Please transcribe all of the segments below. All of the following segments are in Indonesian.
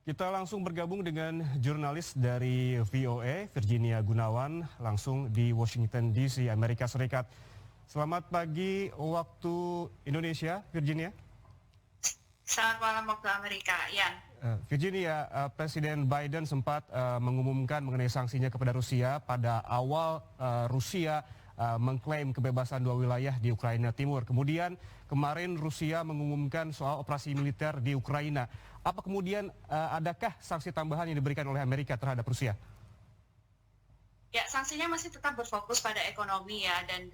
Kita langsung bergabung dengan jurnalis dari VOA, Virginia Gunawan, langsung di Washington DC, Amerika Serikat. Selamat pagi waktu Indonesia, Virginia. Selamat malam waktu Amerika, Ian. Virginia, Presiden Biden sempat mengumumkan mengenai sanksinya kepada Rusia pada awal Rusia mengklaim kebebasan dua wilayah di Ukraina Timur. Kemudian kemarin Rusia mengumumkan soal operasi militer di Ukraina. Apa kemudian adakah sanksi tambahan yang diberikan oleh Amerika terhadap Rusia? Ya, sanksinya masih tetap berfokus pada ekonomi ya, dan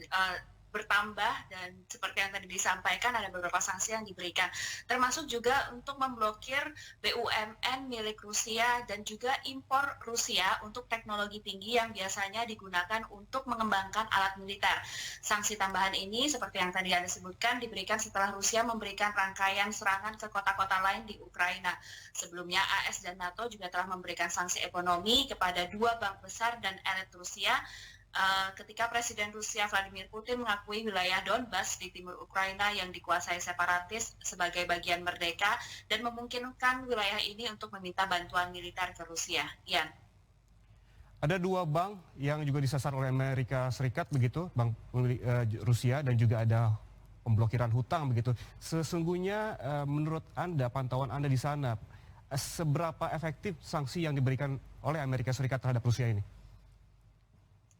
bertambah, dan seperti yang tadi disampaikan ada beberapa sanksi yang diberikan, termasuk juga untuk memblokir BUMN milik Rusia dan juga impor Rusia untuk teknologi tinggi yang biasanya digunakan untuk mengembangkan alat militer. Sanksi tambahan ini seperti yang tadi Anda sebutkan diberikan setelah Rusia memberikan rangkaian serangan ke kota-kota lain di Ukraina. Sebelumnya AS dan NATO juga telah memberikan sanksi ekonomi kepada dua bank besar dan elit Rusia ketika Presiden Rusia Vladimir Putin mengakui wilayah Donbas di timur Ukraina yang dikuasai separatis sebagai bagian merdeka dan memungkinkan wilayah ini untuk meminta bantuan militer ke Rusia. Ian. Ada dua bank yang juga disasar oleh Amerika Serikat begitu, bank Rusia, dan juga ada pemblokiran hutang begitu. Sesungguhnya menurut Anda, pantauan Anda di sana, seberapa efektif sanksi yang diberikan oleh Amerika Serikat terhadap Rusia ini?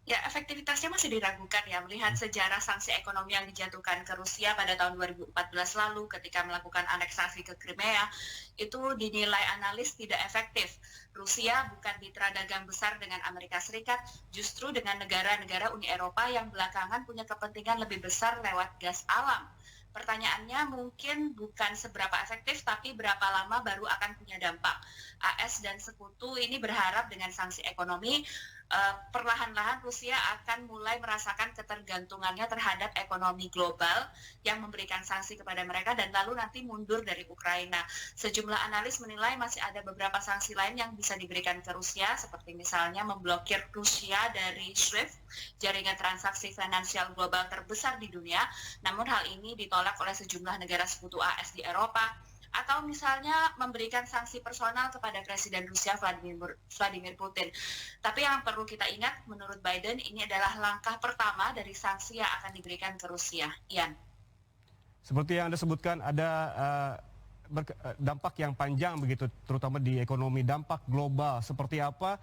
Ya, efektivitasnya masih diragukan ya, melihat sejarah sanksi ekonomi yang dijatuhkan ke Rusia pada tahun 2014 lalu ketika melakukan aneksasi ke Crimea, itu dinilai analis tidak efektif. Rusia bukan mitra dagang besar dengan Amerika Serikat, justru dengan negara-negara Uni Eropa yang belakangan punya kepentingan lebih besar lewat gas alam. Pertanyaannya mungkin bukan seberapa efektif, tapi berapa lama baru akan punya dampak. AS dan sekutu ini berharap dengan sanksi ekonomi, perlahan-lahan Rusia akan mulai merasakan ketergantungannya terhadap ekonomi global yang memberikan sanksi kepada mereka dan lalu nanti mundur dari Ukraina. Sejumlah analis menilai masih ada beberapa sanksi lain yang bisa diberikan ke Rusia, seperti misalnya memblokir Rusia dari SWIFT, jaringan transaksi finansial global terbesar di dunia, namun hal ini ditolak oleh sejumlah negara sekutu AS di Eropa, atau misalnya memberikan sanksi personal kepada Presiden Rusia Vladimir Putin. Tapi yang perlu kita ingat, menurut Biden, ini adalah langkah pertama dari sanksi yang akan diberikan ke Rusia. Ian. Seperti yang Anda sebutkan, ada dampak yang panjang begitu, terutama di ekonomi, dampak global. Seperti apa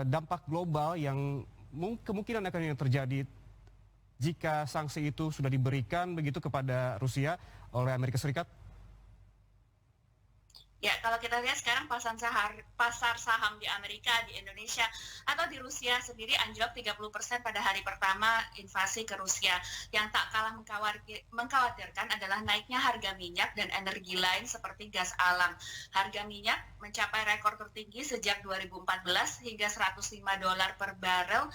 dampak global yang kemungkinan akan terjadi jika sanksi itu sudah diberikan begitu kepada Rusia oleh Amerika Serikat? Ya, kalau kita lihat sekarang pasar saham di Amerika, di Indonesia, atau di Rusia sendiri anjlok 30% pada hari pertama invasi ke Rusia. Yang tak kalah mengkhawatirkan adalah naiknya harga minyak dan energi lain seperti gas alam. Harga minyak mencapai rekor tertinggi sejak 2014 hingga $105 per barel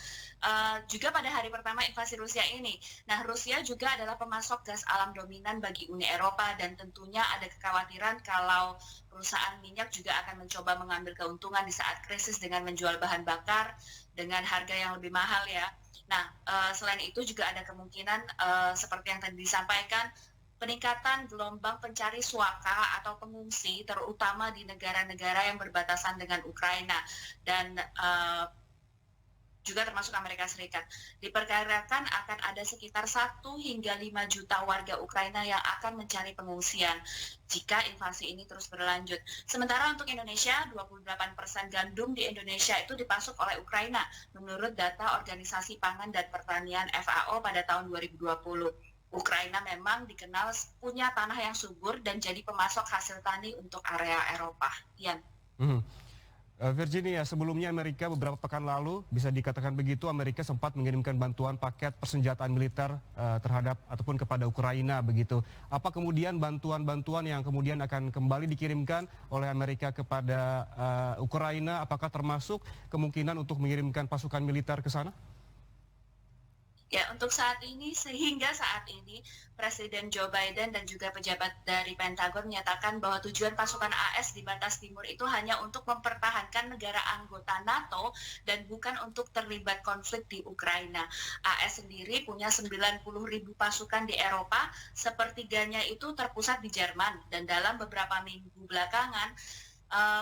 juga pada hari pertama invasi Rusia ini. Nah, Rusia juga adalah pemasok gas alam dominan bagi Uni Eropa dan tentunya ada kekhawatiran kalau perusahaan minyak juga akan mencoba mengambil keuntungan di saat krisis dengan menjual bahan bakar dengan harga yang lebih mahal ya. Nah, selain itu juga ada kemungkinan seperti yang tadi disampaikan, peningkatan gelombang pencari suaka atau pengungsi terutama di negara-negara yang berbatasan dengan Ukraina dan juga termasuk Amerika Serikat. Diperkirakan akan ada sekitar 1 hingga 5 juta warga Ukraina yang akan mencari pengungsian jika invasi ini terus berlanjut. Sementara untuk Indonesia, 28% gandum di Indonesia itu dipasok oleh Ukraina menurut data Organisasi Pangan dan Pertanian FAO pada tahun 2020. Ukraina memang dikenal punya tanah yang subur dan jadi pemasok hasil tani untuk area Eropa. Ian. Virginia, sebelumnya Amerika beberapa pekan lalu, bisa dikatakan begitu, Amerika sempat mengirimkan bantuan paket persenjataan militer terhadap ataupun kepada Ukraina begitu. Apa kemudian bantuan-bantuan yang kemudian akan kembali dikirimkan oleh Amerika kepada Ukraina, apakah termasuk kemungkinan untuk mengirimkan pasukan militer ke sana? Ya, untuk sehingga saat ini, Presiden Joe Biden dan juga pejabat dari Pentagon menyatakan bahwa tujuan pasukan AS di batas timur itu hanya untuk mempertahankan negara anggota NATO dan bukan untuk terlibat konflik di Ukraina. AS sendiri punya 90.000 pasukan di Eropa, sepertiganya itu terpusat di Jerman, dan dalam beberapa minggu belakangan,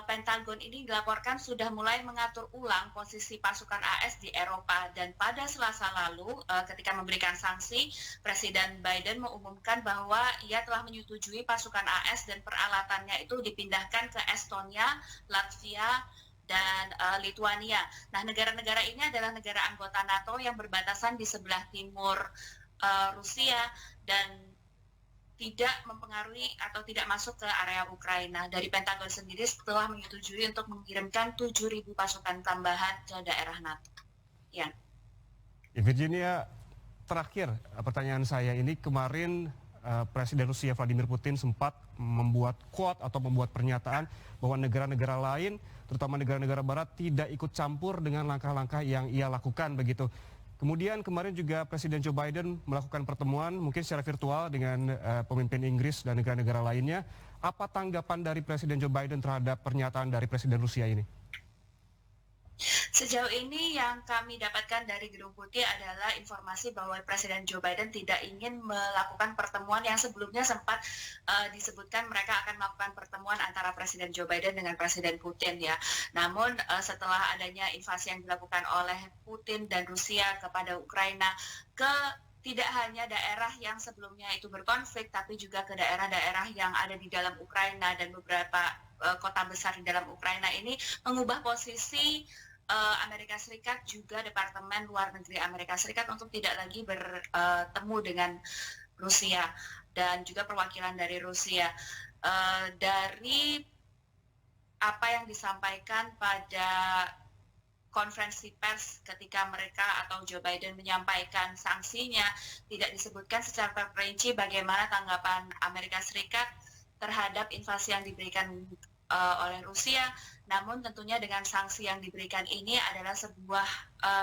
Pentagon ini dilaporkan sudah mulai mengatur ulang posisi pasukan AS di Eropa dan pada Selasa lalu ketika memberikan sanksi, Presiden Biden mengumumkan bahwa ia telah menyetujui pasukan AS dan peralatannya itu dipindahkan ke Estonia, Latvia, dan Lithuania. Nah, negara-negara ini adalah negara anggota NATO yang berbatasan di sebelah timur Rusia dan tidak mempengaruhi atau tidak masuk ke area Ukraina. Dari Pentagon sendiri setelah menyetujui untuk mengirimkan 7.000 pasukan tambahan ke daerah NATO. Ya. Virginia, terakhir pertanyaan saya ini, kemarin Presiden Rusia Vladimir Putin sempat membuat quote atau membuat pernyataan bahwa negara-negara lain, terutama negara-negara barat, tidak ikut campur dengan langkah-langkah yang ia lakukan begitu. Kemudian kemarin juga Presiden Joe Biden melakukan pertemuan mungkin secara virtual dengan pemimpin Inggris dan negara-negara lainnya. Apa tanggapan dari Presiden Joe Biden terhadap pernyataan dari Presiden Rusia ini? Sejauh ini yang kami dapatkan dari Gedung Putih adalah informasi bahwa Presiden Joe Biden tidak ingin melakukan pertemuan yang sebelumnya sempat disebutkan mereka akan melakukan pertemuan antara Presiden Joe Biden dengan Presiden Putin ya. Namun setelah adanya invasi yang dilakukan oleh Putin dan Rusia kepada Ukraina tidak hanya daerah yang sebelumnya itu berkonflik, tapi juga ke daerah-daerah yang ada di dalam Ukraina dan beberapa kota besar di dalam Ukraina ini mengubah posisi Amerika Serikat juga Departemen Luar Negeri Amerika Serikat untuk tidak lagi bertemu dengan Rusia dan juga perwakilan dari Rusia. Dari apa yang disampaikan pada konferensi pers ketika mereka atau Joe Biden menyampaikan sanksinya, tidak disebutkan secara terperinci bagaimana tanggapan Amerika Serikat terhadap invasi yang diberikan oleh Rusia. Namun tentunya dengan sanksi yang diberikan ini adalah sebuah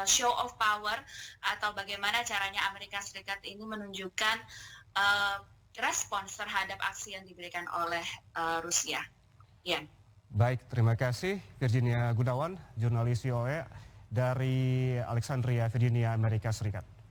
show of power atau bagaimana caranya Amerika Serikat ini menunjukkan respons terhadap aksi yang diberikan oleh Rusia. Ya. Baik, terima kasih Virginia Gunawan, jurnalis VOA dari Alexandria, Virginia, Amerika Serikat.